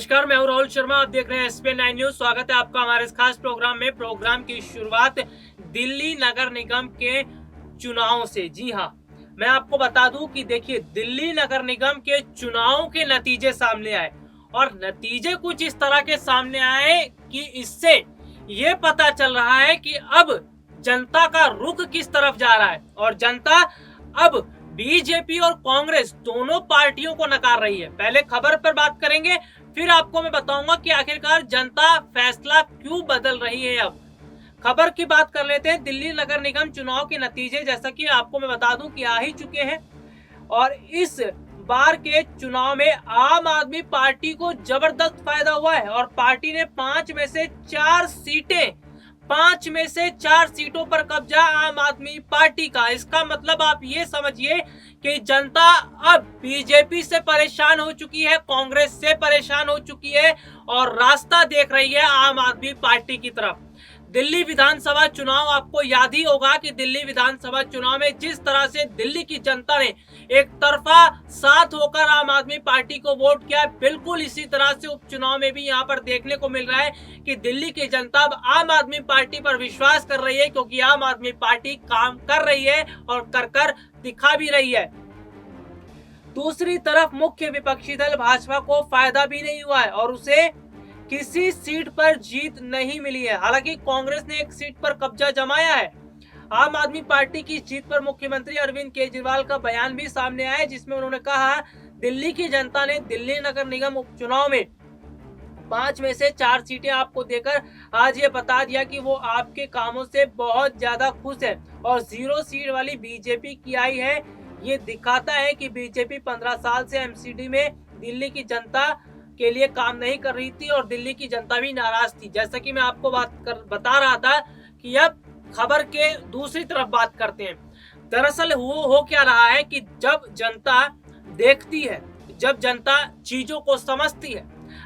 नमस्कार, मैं हूं राहुल शर्मा। आप देख रहे हैं एसपीएन 9 न्यूज। स्वागत है आपका हमारे इस खास प्रोग्राम में। प्रोग्राम की शुरुआत दिल्ली नगर निगम के चुनाव से। जी हां, मैं आपको बता दूं कि देखिए, दिल्ली नगर निगम के चुनाव के नतीजे सामने आए और नतीजे कुछ इस तरह के सामने आए कि इससे ये पता चल रहा है कि अब जनता का रुख किस तरफ जा रहा है और जनता अब बीजेपी और कांग्रेस दोनों पार्टियों को नकार रही है। पहले खबर पर बात करेंगे, फिर आपको मैं बताऊंगा कि आखिरकार जनता फैसला क्यों बदल रही है। अब खबर की बात कर लेते हैं। दिल्ली नगर निगम चुनाव के नतीजे जैसा कि आपको मैं बता दूं कि आ ही चुके हैं और इस बार के चुनाव में आम आदमी पार्टी को जबरदस्त फायदा हुआ है और पार्टी ने 5 में से 4 सीटों पर कब्जा आम आदमी पार्टी का। इसका मतलब आप ये समझिए कि जनता अब बीजेपी से परेशान हो चुकी है, कांग्रेस से परेशान हो चुकी है और रास्ता देख रही है आम आदमी पार्टी की तरफ। दिल्ली विधानसभा चुनाव, आपको याद ही होगा कि दिल्ली विधानसभा चुनाव में जिस तरह से दिल्ली की जनता ने एक तरफा साथ होकर आम आदमी पार्टी को वोट किया, बिल्कुल इसी तरह से उपचुनाव में भी यहां पर देखने को मिल रहा है कि दिल्ली की जनता अब आम आदमी पार्टी पर विश्वास कर रही है, क्योंकि आम आदमी पार्टी काम कर रही है और कर दिखा भी रही है। दूसरी तरफ मुख्य विपक्षी दल भाजपा को फायदा भी नहीं हुआ है और उसे किसी सीट पर जीत नहीं मिली है। हालांकि कांग्रेस ने एक सीट पर कब्जा जमाया है। आम आदमी पार्टी की जीत पर मुख्यमंत्री अरविंद केजरीवाल का बयान भी सामने आया, जिसमें उन्होंने कहा, दिल्ली की जनता ने दिल्ली नगर निगम उपचुनाव में 5 में से 4 सीटें आपको देकर आज ये बता दिया कि वो आपके कामों से बहुत ज्यादा खुश है और 0 सीट वाली बीजेपी की आई है। ये दिखाता है कि बीजेपी 15 साल से एमसीडी में दिल्ली की जनता के लिए काम नहीं कर रही थी और दिल्ली की जनता भी नाराज थी। जैसा कि मैं आपको बता रहा था कि अब खबर के दूसरी तरफ बात करते हैं। दरअसल हो क्या रहा है कि जब जनता देखती है, जब जनता चीजों को समझती है,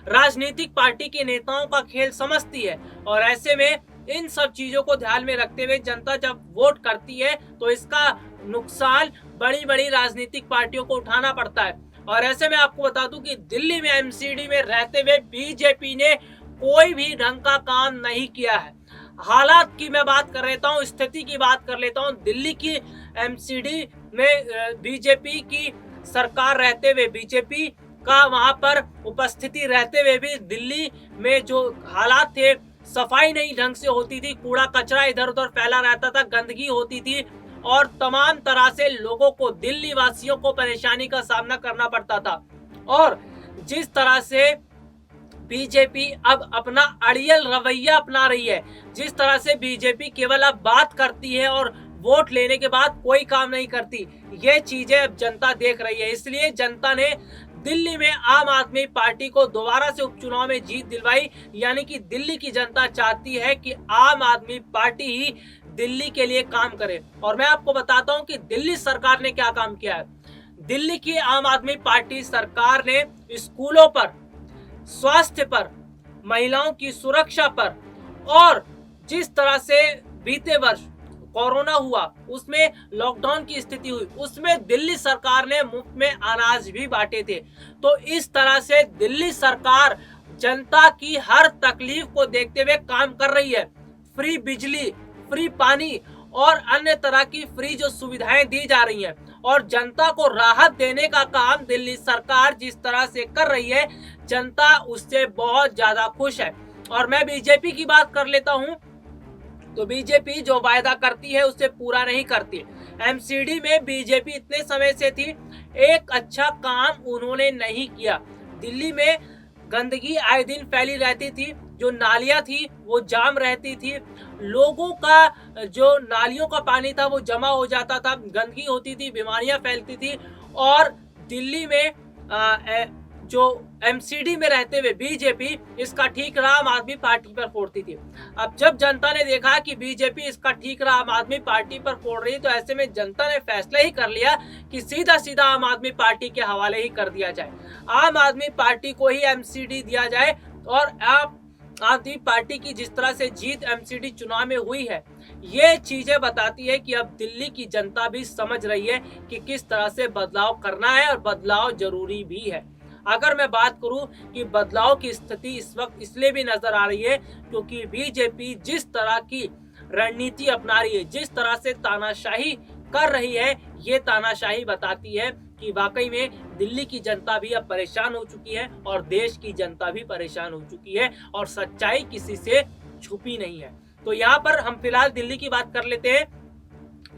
राजनीतिक पार्टी के नेताओं का खेल समझती है और ऐसे में इन सब चीजों को ध्यान में रखते हुए जनता जब वोट करती है तो इसका नुकसान बड़ी बड़ी राजनीतिक पार्टियों को उठाना पड़ता है। और ऐसे में आपको बता दूं कि दिल्ली में एमसीडी में रहते हुए बीजेपी ने कोई भी ढंग का काम नहीं किया है। हालात की मैं बात कर लेता हूं, स्थिति की बात कर लेता हूं। दिल्ली की एमसीडी में बीजेपी की सरकार रहते हुए, बीजेपी का वहां पर उपस्थिति रहते हुए भी दिल्ली में जो हालात थे, सफाई नहीं ढंग से होती थी, कूड़ा कचरा इधर उधर फैला रहता था, गंदगी होती थी और तमाम तरह से लोगों को, दिल्ली वासियों को परेशानी का सामना करना पड़ता था। और जिस तरह से बीजेपी अब अपना अड़ियल रवैया अपना रही है, जिस तरह से बीजेपी केवल अब बात करती है और वोट लेने के बाद कोई काम नहीं करती, ये चीजें अब जनता देख रही है। इसलिए जनता ने दिल्ली में आम आदमी पार्टी को दोबारा से उपचुनाव में जीत दिलवाई। यानी कि दिल्ली की जनता चाहती है कि आम आदमी पार्टी ही दिल्ली के लिए काम करे। और मैं आपको बताता हूं कि दिल्ली सरकार ने क्या काम किया है। दिल्ली की आम आदमी पार्टी सरकार ने स्कूलों पर, स्वास्थ्य पर, महिलाओं की सुरक्षा पर और जिस तरह से बीते वर्ष कोरोना हुआ, उसमें लॉकडाउन की स्थिति हुई, उसमें दिल्ली सरकार ने मुफ्त में अनाज भी बांटे थे। तो इस तरह से दिल्ली सरकार जनता की हर तकलीफ को देखते हुए काम कर रही है। फ्री बिजली, फ्री पानी और अन्य तरह की फ्री जो सुविधाएं दी जा रही हैं और जनता को राहत देने का काम दिल्ली सरकार जिस तरह से कर रही है, जनता उससे बहुत ज्यादा खुश है। और मैं बीजेपी की बात कर लेता हूं तो बीजेपी जो वायदा करती है उससे पूरा नहीं करती। एमसीडी में बीजेपी इतने समय से थी, एक अच्छा काम उन्होंने नहीं किया। दिल्ली में गंदगी आए दिन फैली रहती थी, जो नालियां थी वो जाम रहती थी, लोगों का जो नालियों का पानी था वो जमा हो जाता था, गंदगी होती थी, बीमारियां फैलती थी। और दिल्ली में जो एमसीडी में रहते हुए बीजेपी इसका ठीक रहा आम आदमी पार्टी पर फोड़ती थी। अब जब जनता ने देखा कि बीजेपी इसका ठीक रहा आम आदमी पार्टी पर फोड़ रही, तो ऐसे में जनता ने फैसला ही कर लिया कि सीधा सीधा आम आदमी पार्टी के हवाले ही कर दिया जाए, आम आदमी पार्टी को ही एमसीडी दिया जाए। और आम आदमी पार्टी की जिस तरह से जीत एमसीडी चुनाव में हुई है, ये चीजें बताती है कि अब दिल्ली की जनता भी समझ रही है कि किस तरह से बदलाव करना है और बदलाव जरूरी भी है। अगर मैं बात करूं कि बदलाव की स्थिति इस वक्त इसलिए भी नजर आ रही है क्योंकि बीजेपी जिस तरह की रणनीति अपना रही है, जिस तरह से तानाशाही कर रही है, ये तानाशाही बताती है कि वाकई में दिल्ली की जनता भी अब परेशान हो चुकी है और देश की जनता भी परेशान हो चुकी है और सच्चाई किसी से छुपी नहीं है। तो यहाँ पर हम फिलहाल दिल्ली की बात कर लेते हैं।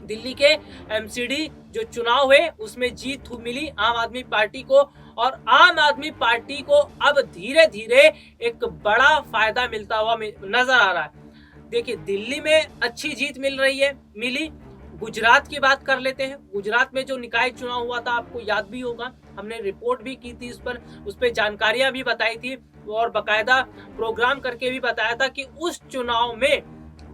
दिल्ली के एमसीडी जो चुनाव हुए उसमें जीत मिली आम आदमी पार्टी को और आम आदमी पार्टी को अब धीरे धीरे एक बड़ा फायदा मिलता हुआ नजर आ रहा है। देखिए, दिल्ली में अच्छी जीत मिली। गुजरात की बात कर लेते हैं। गुजरात में जो निकाय चुनाव हुआ था, आपको याद भी होगा, हमने रिपोर्ट भी की थी उस पर जानकारियां भी बताई थी और बकायदा प्रोग्राम करके भी बताया था कि उस चुनाव में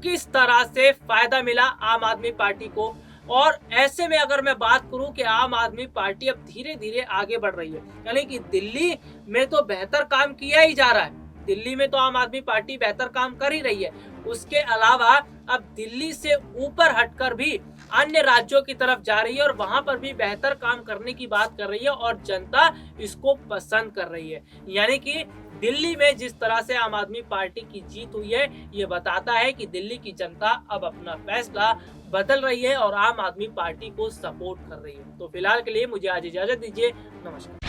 किस तरह से फायदा मिला आम आदमी पार्टी को। और ऐसे में अगर मैं बात करूं कि आम आदमी पार्टी अब धीरे धीरे आगे बढ़ रही है, यानी कि दिल्ली में तो बेहतर काम किया ही जा रहा है। दिल्ली में तो आम आदमी पार्टी बेहतर काम कर ही रही है। उसके अलावा अब दिल्ली से ऊपर हटकर भी अन्य राज्यों की तरफ जा रही है और वहां पर भी बेहतर काम करने की बात कर रही है और जनता इसको पसंद कर रही है। यानी कि दिल्ली में जिस तरह से आम आदमी पार्टी की जीत हुई है, ये बताता है कि दिल्ली की जनता अब अपना फैसला बदल रही है और आम आदमी पार्टी को सपोर्ट कर रही है। तो फिलहाल के लिए मुझे आज इजाजत दीजिए। नमस्कार।